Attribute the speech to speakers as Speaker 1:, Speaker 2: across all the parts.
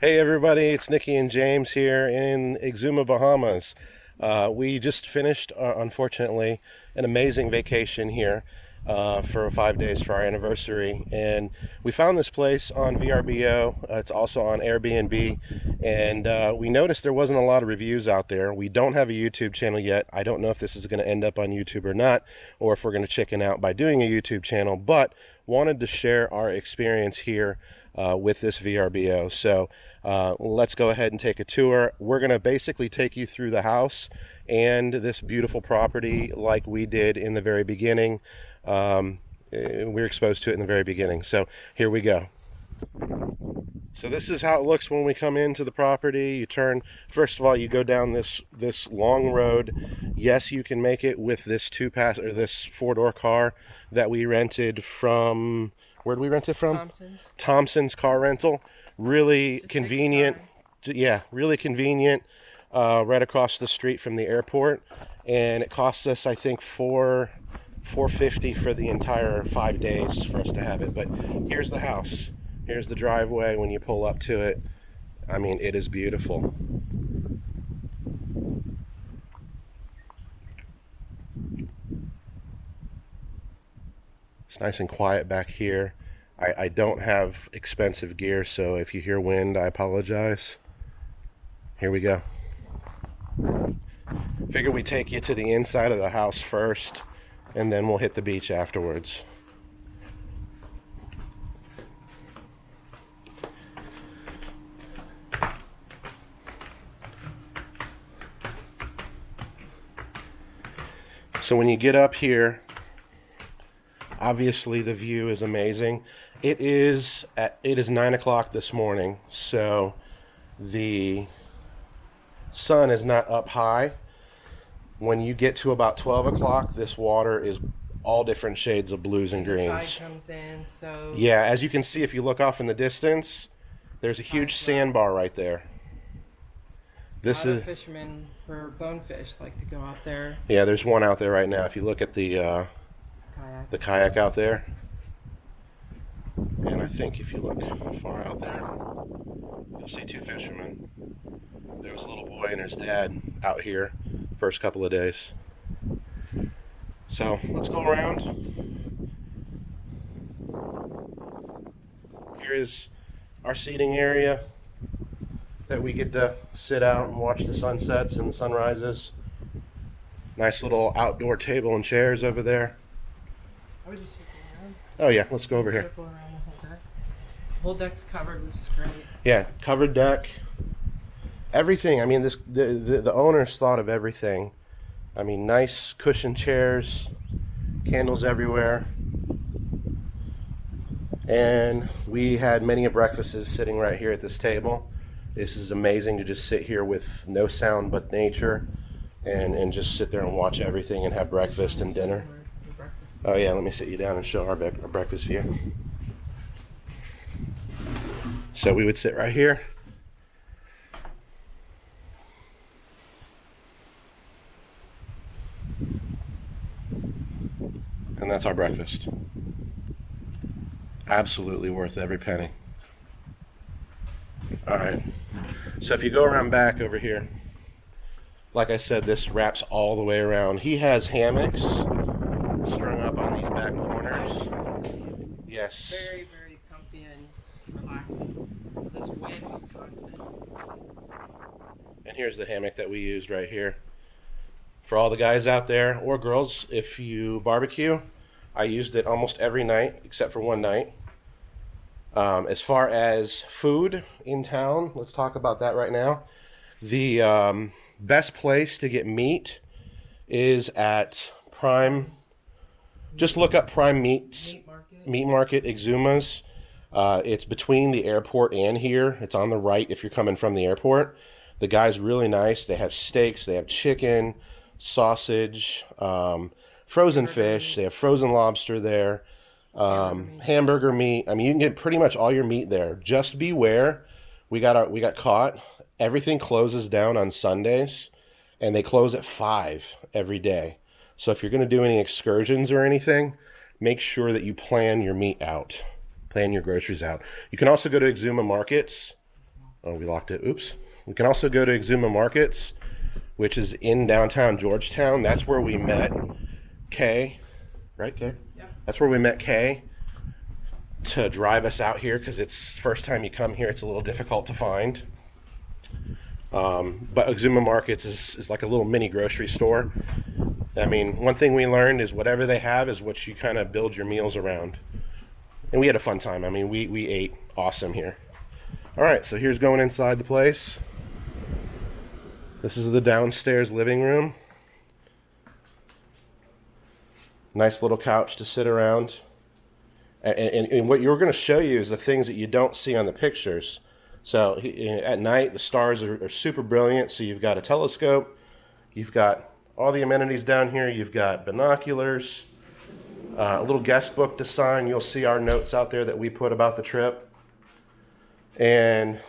Speaker 1: Hey everybody, it's Nikki and James here in Exuma, Bahamas. We just finished, unfortunately, an amazing vacation here for 5 days for our anniversary, and we found this place on VRBO. It's also on Airbnb, and we noticed there wasn't a lot of reviews out there. We don't have a YouTube channel yet. I don't know if this is going to end up on YouTube or not, or if we're going to chicken out by doing a YouTube channel, but wanted to share our experience here with this VRBO. So let's go ahead and take a tour. We're going to basically take you through the house and this beautiful property like we did in the very beginning. We were exposed to it in the very beginning. So here we go. So this is how it looks when we come into the property. You turn, first of all, you go down this long road. Yes, you can make it with this this four-door car that we rented from, where did we rent it from? Thompson's car rental. Really
Speaker 2: Just
Speaker 1: convenient. Yeah, really convenient. Right across the street from the airport, and it costs us, I think, $450 for the entire 5 days for us to have it. But here's the house. Here's the driveway when you pull up to it. I mean, it is beautiful. It's nice and quiet back here. I don't have expensive gear, so if you hear wind, I apologize. Here we go. Figure we take you to the inside of the house first, and then we'll hit the beach afterwards. So when you get up here, obviously the view is amazing. It is 9 o'clock this morning, so the sun is not up high. When you get to about 12 o'clock, this water is all different shades of blues and greens.
Speaker 2: The tide comes in, so
Speaker 1: Yeah, as you can see, if you look off in the distance, there's a huge sandbar right there. This is
Speaker 2: fishermen for bonefish like to go out there.
Speaker 1: Yeah, there's one out there right now. If you look at the kayak out there, and I think if you look far out there, you'll see two fishermen. There was a little boy and his dad out here first couple of days. So let's go around. Here is our seating area that we get to sit out and watch the sunsets and the sunrises. Nice little outdoor table and chairs over there.
Speaker 2: I would just circle around.
Speaker 1: Oh yeah, let's go over here.
Speaker 2: Circle around the whole deck. The whole deck's covered, which is great.
Speaker 1: Yeah, covered deck. Everything. I mean, the owners thought of everything. I mean, nice cushioned chairs, candles everywhere. And we had many a breakfasts sitting right here at this table. This is amazing to just sit here with no sound but nature and just sit there and watch everything and have breakfast and dinner. Oh yeah, let me sit you down and show our breakfast view. So we would sit right here. And that's our breakfast. Absolutely worth every penny. All right. So if you go around back over here, like I said, this wraps all the way around. He has hammocks strung up on these back corners. Yes.
Speaker 2: Very, very comfy and relaxing. This wind was constant.
Speaker 1: And here's the hammock that we used right here. For all the guys out there, or girls, if you barbecue, I used it almost every night except for one night. As far as food in town, let's talk about that right now. The best place to get meat is at Prime. Just look up Prime Meats, Meat Market Exumas. It's between the airport and here. It's on the right if you're coming from the airport. The guy's really nice. They have steaks, they have chicken, sausage, frozen fish. They have frozen lobster there. Hamburger meat. I mean, you can get pretty much all your meat there. Just beware. We got caught. Everything closes down on Sundays, and they close at 5 every day. So if you're going to do any excursions or anything, make sure that you plan your meat out. Plan your groceries out. You can also go to Exuma markets. Oh, we locked it. Oops. We can also go to Exuma Markets, which is in downtown Georgetown. That's where we met Kay. Right, Kay?
Speaker 2: Yep.
Speaker 1: That's where we met Kay to drive us out here because it's first time you come here. It's a little difficult to find. But Exuma Markets is like a little mini grocery store. I mean, one thing we learned is whatever they have is what you kind of build your meals around. And we had a fun time. I mean, we ate awesome here. All right, so here's going inside the place. This is the downstairs living room. Nice little couch to sit around. And what you're going to show you is the things that you don't see on the pictures. So at night, the stars are super brilliant. So you've got a telescope. You've got all the amenities down here. You've got binoculars, a little guest book to sign. You'll see our notes out there that we put about the trip. And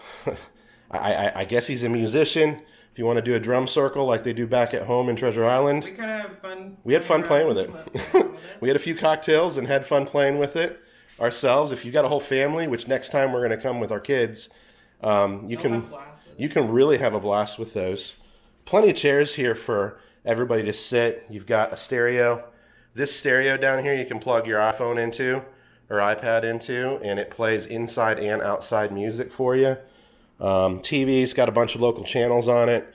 Speaker 1: I guess he's a musician. If you want to do a drum circle like they do back at home in Treasure Island.
Speaker 2: We kind of had fun.
Speaker 1: We had fun playing with it. We had a few cocktails and had fun playing with it ourselves. If you got a whole family, which next time we're going to come with our kids, you can really have a blast with those. Plenty of chairs here for everybody to sit. You've got a stereo. This stereo down here you can plug your iPhone into or iPad into, and it plays inside and outside music for you. TV's got a bunch of local channels on it.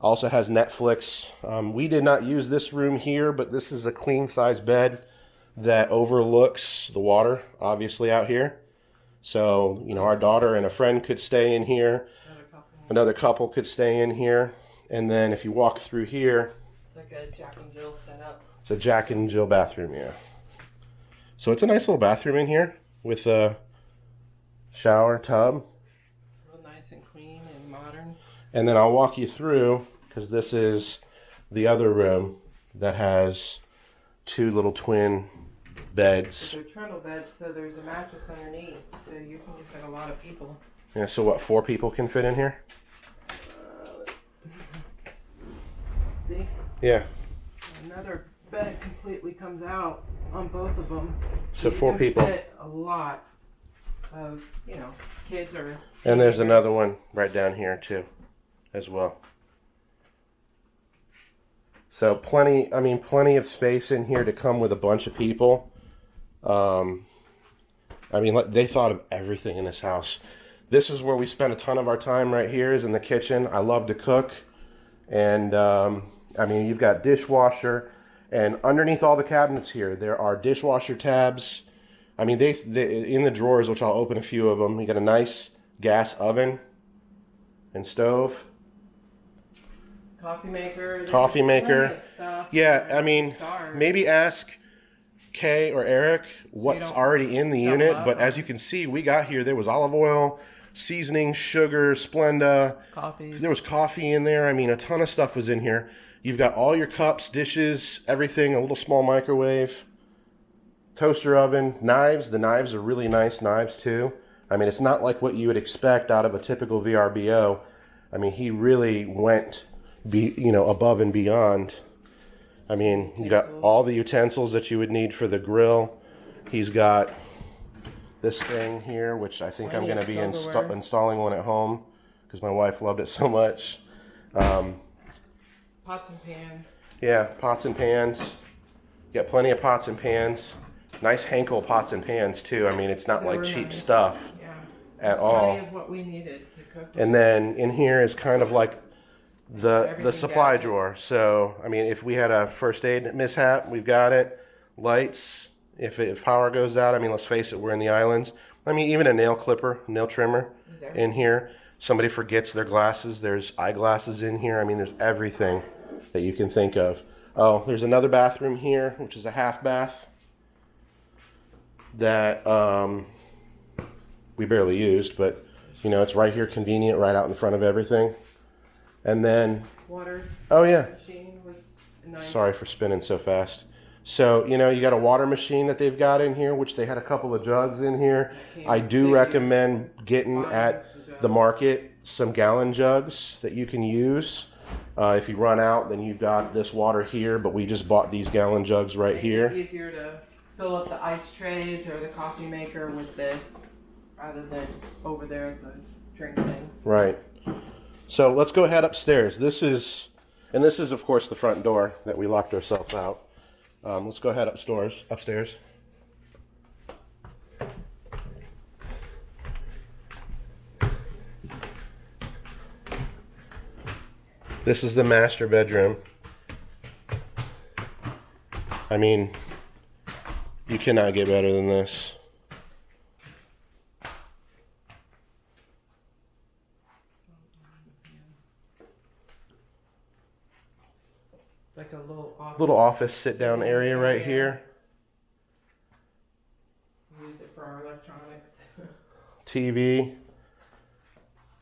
Speaker 1: Also has Netflix. We did not use this room here, but this is a queen size bed that overlooks the water, obviously out here. So, you know, our daughter and a friend could stay in here. Another couple could stay in here. And then if you walk through here,
Speaker 2: it's like a Jack and Jill setup.
Speaker 1: It's a Jack and Jill bathroom, yeah. So it's a nice little bathroom in here with a shower, tub.
Speaker 2: Nice and clean and modern.
Speaker 1: And then I'll walk you through, because this is the other room that has two little twin beds.
Speaker 2: They're trundle beds, so there's a mattress underneath, so you can fit a lot of people.
Speaker 1: Yeah, so what, 4 people can fit in here?
Speaker 2: See?
Speaker 1: Yeah.
Speaker 2: Another bed completely comes out on both of them.
Speaker 1: So 4 people.
Speaker 2: Fit a lot of, you know, kids or...
Speaker 1: And there's another one right down here too, as well. So plenty of space in here to come with a bunch of people. They thought of everything in this house. This is where we spend a ton of our time right here, is in the kitchen. I love to cook. And, you've got dishwasher. And underneath all the cabinets here, there are dishwasher tabs. I mean, they in the drawers, which I'll open a few of them, you got a nice gas oven and stove.
Speaker 2: Coffee maker.
Speaker 1: Coffee maker.
Speaker 2: Stuff.
Speaker 1: Yeah, I mean, maybe ask Kay or Eric what's already in the unit. But as you can see, we got here, there was olive oil, seasoning, sugar, Splenda.
Speaker 2: Coffee.
Speaker 1: There was coffee in there. I mean, a ton of stuff was in here. You've got all your cups, dishes, everything, a little small microwave, toaster oven, knives. The knives are really nice knives too. I mean, it's not like what you would expect out of a typical VRBO. I mean, he really went above and beyond. I mean, you got all the utensils that you would need for the grill. He's got this thing here, which I think I'm going to be installing one at home because my wife loved it so much.
Speaker 2: Pots and pans.
Speaker 1: Yeah, pots and pans. You got plenty of pots and pans. Nice Henkel pots and pans too. I mean, it's not like cheap stuff at all.
Speaker 2: Plenty of what we needed to cook.
Speaker 1: And then in here is kind of like the supply drawer. So, I mean, if we had a first aid mishap, we've got it. Lights, if power goes out, I mean, let's face it, we're in the islands. I mean, even a nail trimmer in here. Somebody forgets their glasses, there's eyeglasses in here. I mean, there's everything that you can think of. Oh, there's another bathroom here, which is a half bath that we barely used, but, it's right here, convenient, right out in front of everything. And then,
Speaker 2: water.
Speaker 1: Oh yeah.
Speaker 2: Machine was nice.
Speaker 1: Sorry for spinning so fast. So, you got a water machine that they've got in here, which they had a couple of jugs in here. I do recommend getting at the market some gallon jugs that you can use. If you run out, then you've got this water here, but we just bought these gallon jugs right here.
Speaker 2: It's easier to fill up the ice trays or the coffee maker with this rather than over there at the drink thing.
Speaker 1: Right. So let's go ahead upstairs. This is of course the front door that we locked ourselves out. Let's go ahead upstairs. This is the master bedroom. I mean, you cannot get better than this.
Speaker 2: Like a
Speaker 1: Little office sit-down area right here.
Speaker 2: We used it for our electronics.
Speaker 1: TV.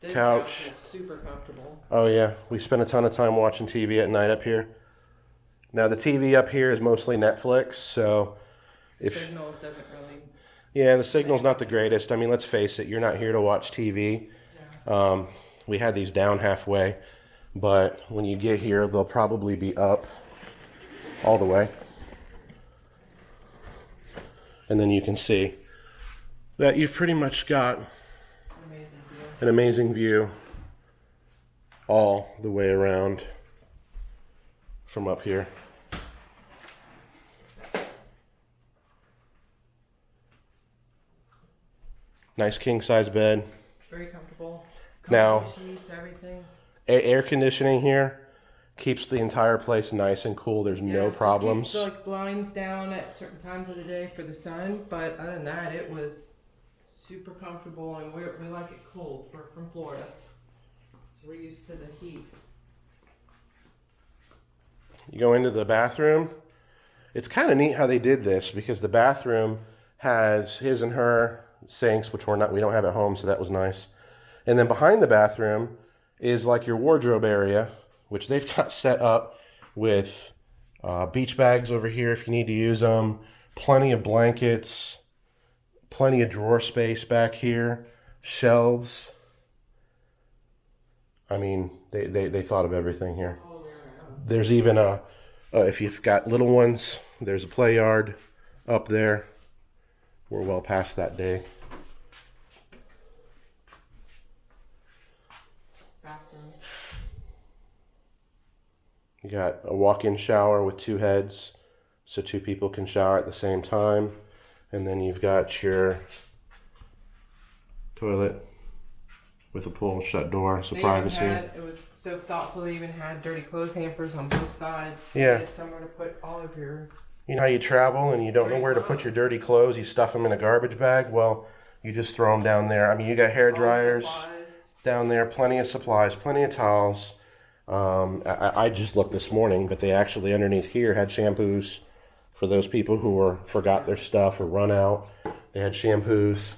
Speaker 2: This
Speaker 1: Couch.
Speaker 2: is super comfortable.
Speaker 1: Oh yeah, we spend a ton of time watching TV at night up here. Now the TV up here is mostly Netflix, so
Speaker 2: Signal doesn't really.
Speaker 1: Yeah, the signal's not the greatest. I mean, let's face it, you're not here to watch TV.
Speaker 2: Yeah.
Speaker 1: We had these down halfway, but when you get here, they'll probably be up all the way. And then you can see that you've pretty much got an amazing view all the way around from up here. Nice king size bed.
Speaker 2: Very comfortable.
Speaker 1: Now,
Speaker 2: sheets, everything.
Speaker 1: Air conditioning here keeps the entire place nice and cool. There's no problems.
Speaker 2: Keeps the blinds down at certain times of the day for the sun, but other than that, it was super comfortable, and we like it cold. We're from Florida, so we're used to the heat.
Speaker 1: You go into the bathroom. It's kind of neat how they did this because the bathroom has his and her sinks, which we don't have at home, so that was nice. And then behind the bathroom is like your wardrobe area, which they've got set up with beach bags over here if you need to use them, plenty of blankets, plenty of drawer space back here, shelves. I mean, they thought of everything here. There's even if you've got little ones, there's a play yard up there. We're well past that day.
Speaker 2: Bathroom.
Speaker 1: You got a walk-in shower with 2 heads, so 2 people can shower at the same time. And then you've got your toilet with a pull shut door, so privacy.
Speaker 2: It was so thoughtful. They even had dirty clothes hampers on both sides.
Speaker 1: Yeah.
Speaker 2: You had somewhere to put all of your.
Speaker 1: You know how you travel and you don't know where to put your dirty clothes, you stuff them in a garbage bag? Well, you just throw them down there. I mean, you got hair dryers down there, plenty of supplies, plenty of towels. I just looked this morning, but they actually underneath here had shampoos for those people who forgot their stuff or run out. They had shampoos.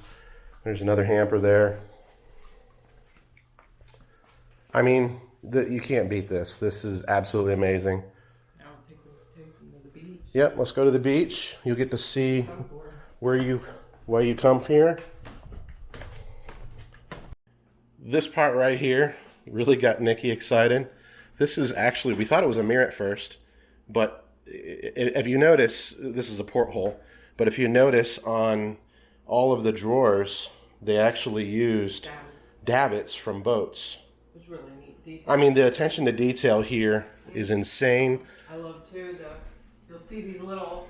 Speaker 1: There's another hamper there. I mean, you can't beat this. This is absolutely amazing.
Speaker 2: Now take them to the beach.
Speaker 1: Yep, let's go to the beach. You'll get to see why you come here. This part right here really got Nikki excited. This is actually, we thought it was a mirror at first, but if you notice, this is a porthole, but if you notice on all of the drawers, they actually used davits from boats.
Speaker 2: It's really neat detail.
Speaker 1: I mean, the attention to detail here is insane.
Speaker 2: I love too you'll see these little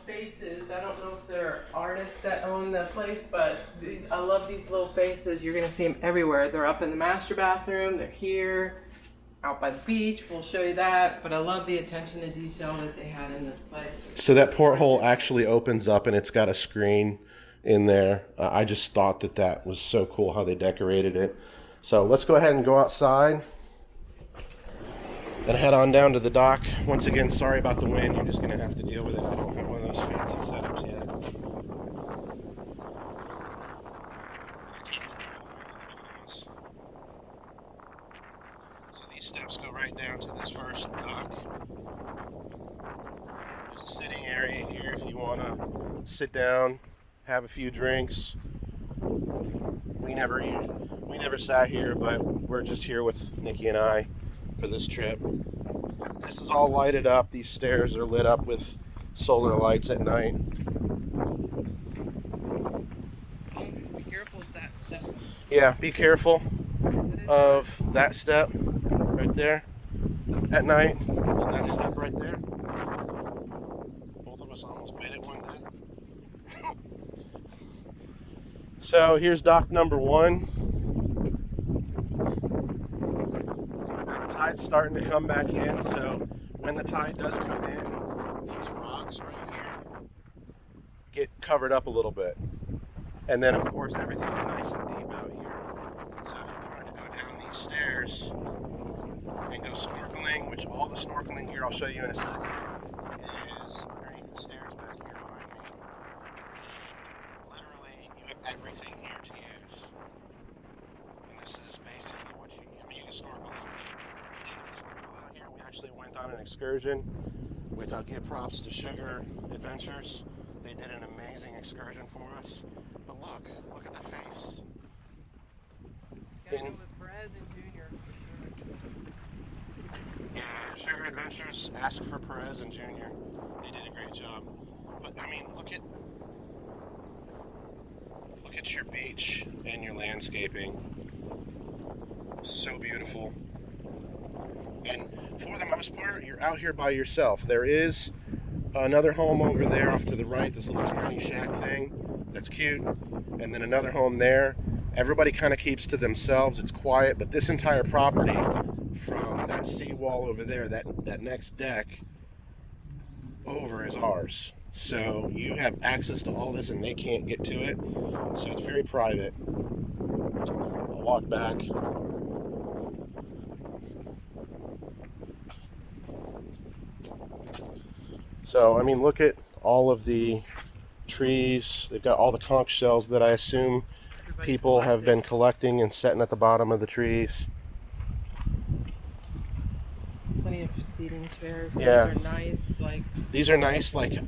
Speaker 2: faces. I don't know if they're artists that own the place, but I love these little faces. You're gonna see them everywhere. They're up in the master bathroom. They're here, out by the beach. We'll show you that. But I love the attention to detail that they had in this place.
Speaker 1: So that porthole actually opens up and it's got a screen in there. I just thought that was so cool how they decorated it. So let's go ahead and go outside and head on down to the dock. Once again, sorry about the wind. You're just going to have to deal with it. I don't have one of those fancy setups yet. So these steps go right down to this first dock. There's a sitting area here if you want to sit down, have a few drinks. We never sat here, but we're just here with Nikki and I for this trip. This is all lighted up. These stairs are lit up with solar lights at night.
Speaker 2: Be careful with that stuff.
Speaker 1: Yeah, be careful of that step right there at night, and that step right there. Both of us almost bit it one day. So here's dock number 1. The tide's starting to come back in, so when the tide does come in, these rocks right here get covered up a little bit. And then of course everything's nice and deep out here. So if you wanted to go down these stairs and go snorkeling, which all the snorkeling gear I'll show you in a second is underneath the stairs back here behind me. Literally, you have everything here to use. And this is basically what you need. I mean, you can snorkel out here. We did not snorkel out here. We actually went on an excursion, which I'll give props to Sugar Adventures. They did an amazing excursion for us. But look at the face.
Speaker 2: Gotta go with Perez and Junior for sure.
Speaker 1: Yeah, Sugar Adventures asked for Perez and Junior. They did a great job. But I mean, look at your beach and your landscaping. So beautiful. And for the most part, you're out here by yourself. There is another home over there off to the right, this little tiny shack thing. That's cute. And then another home there. Everybody kind of keeps to themselves. It's quiet, but this entire property from that seawall over there, that next deck over is ours. So you have access to all this and they can't get to it. So it's very private. I'll walk back. So, I mean, look at all of the trees. They've got all the conch shells that I assume people have been collecting and setting at the bottom of the trees.
Speaker 2: Plenty of seating chairs.
Speaker 1: Yeah.
Speaker 2: These are nice,
Speaker 1: poly.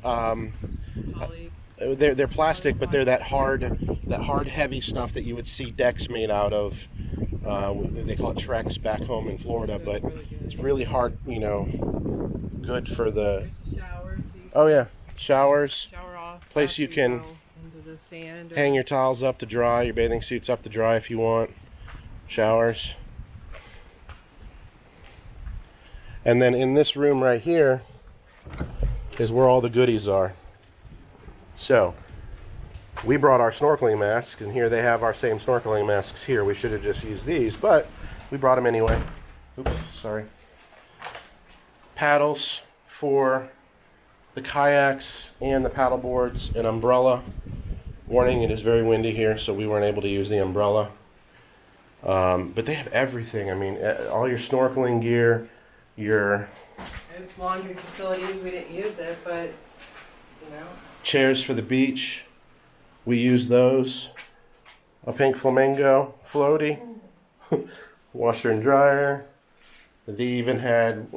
Speaker 1: They're plastic, but they're that hard, heavy stuff that you would see decks made out of. They call it Trex back home in Florida, but it's really hard, good for the.
Speaker 2: Showers.
Speaker 1: Oh yeah, showers.
Speaker 2: Shower off.
Speaker 1: Place you can
Speaker 2: into the sand.
Speaker 1: hang your towels up to dry, your bathing suits up to dry if you want. Showers. And then in this room right here is where all the goodies are. So, we brought our snorkeling masks, and here they have our same snorkeling masks here. We should have just used these, but we brought them anyway. Oops, sorry. Paddles for the kayaks and the paddle boards, an umbrella. Warning, it is very windy here, so we weren't able to use the umbrella. But they have everything. I mean, all your snorkeling gear, your...
Speaker 2: There's laundry facilities. We didn't use it, but,
Speaker 1: chairs for the beach. We use those. A pink flamingo floaty. Washer and dryer. They even had,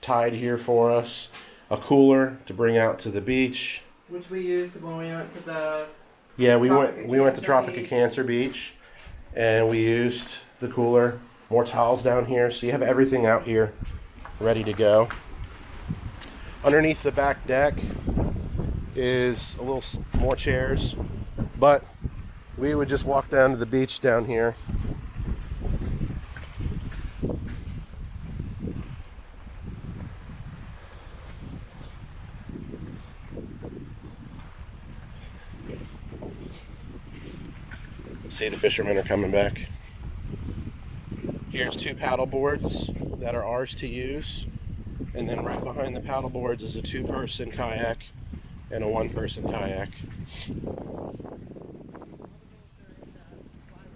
Speaker 1: Tide here for us. A cooler to bring out to the beach.
Speaker 2: Which we used when we went to the...
Speaker 1: Yeah, we went to Tropica Cancer Beach, and we used the cooler. More towels down here, so you have everything out here ready to go. Underneath the back deck is a little more chairs, but we would just walk down to the beach down here. See, the fishermen are coming back. Here's 2 paddle boards that are ours to use. And then right behind the paddle boards is a 2-person kayak and a 1-person kayak.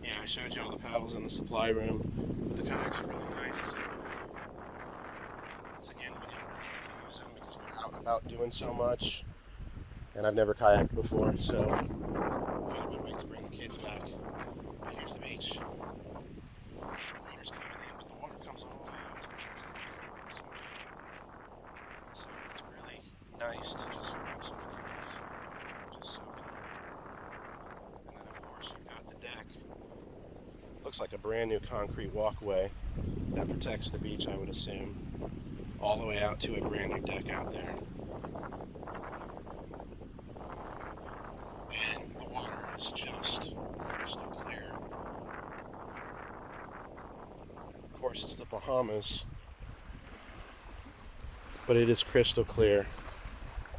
Speaker 1: Yeah, I showed you all the paddles in the supply room. But the kayaks are really nice. Once again, we didn't really get to use them because we were out and about doing so much. And I've never kayaked before, so I figured we'd wait to bring the kids back. And here's the beach. Water's coming in, but the water comes all the way up towards the top. So it's really nice to just grab some photos, just soak it. And then of course you've got the deck. Looks like a brand new concrete walkway that protects the beach, I would assume, all the way out to a brand new deck out there. And the water is just crystal clear. course, it's the Bahamas, but it is crystal clear,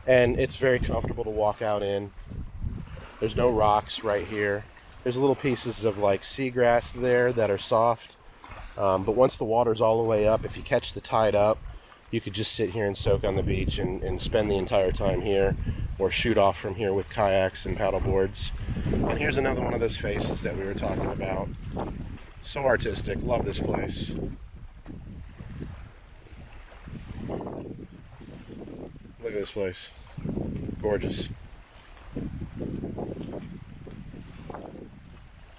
Speaker 1: and it's very comfortable to walk out in. There's no rocks right here. There's little pieces of like seagrass there that are soft, but once the water's all the way up, if you catch the tide up, you could just sit here and soak on the beach and spend the entire time here, or shoot off from here with kayaks and paddle boards. And here's another one of those faces that we were talking about. So artistic. Love this place. Look at this place. Gorgeous.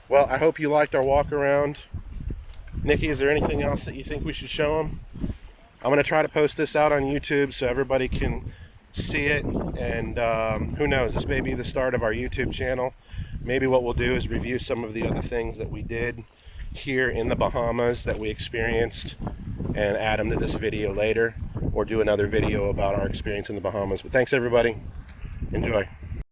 Speaker 1: Well, I hope you liked our walk around. Nikki, is there anything else that you think we should show them? I'm going to try to post this out on YouTube so everybody can see it, and who knows, this may be the start of our YouTube channel. Maybe what we'll do is review some of the other things that we did here in the Bahamas that we experienced and add them to this video later, or do another video about our experience in the Bahamas. But thanks everybody. Enjoy.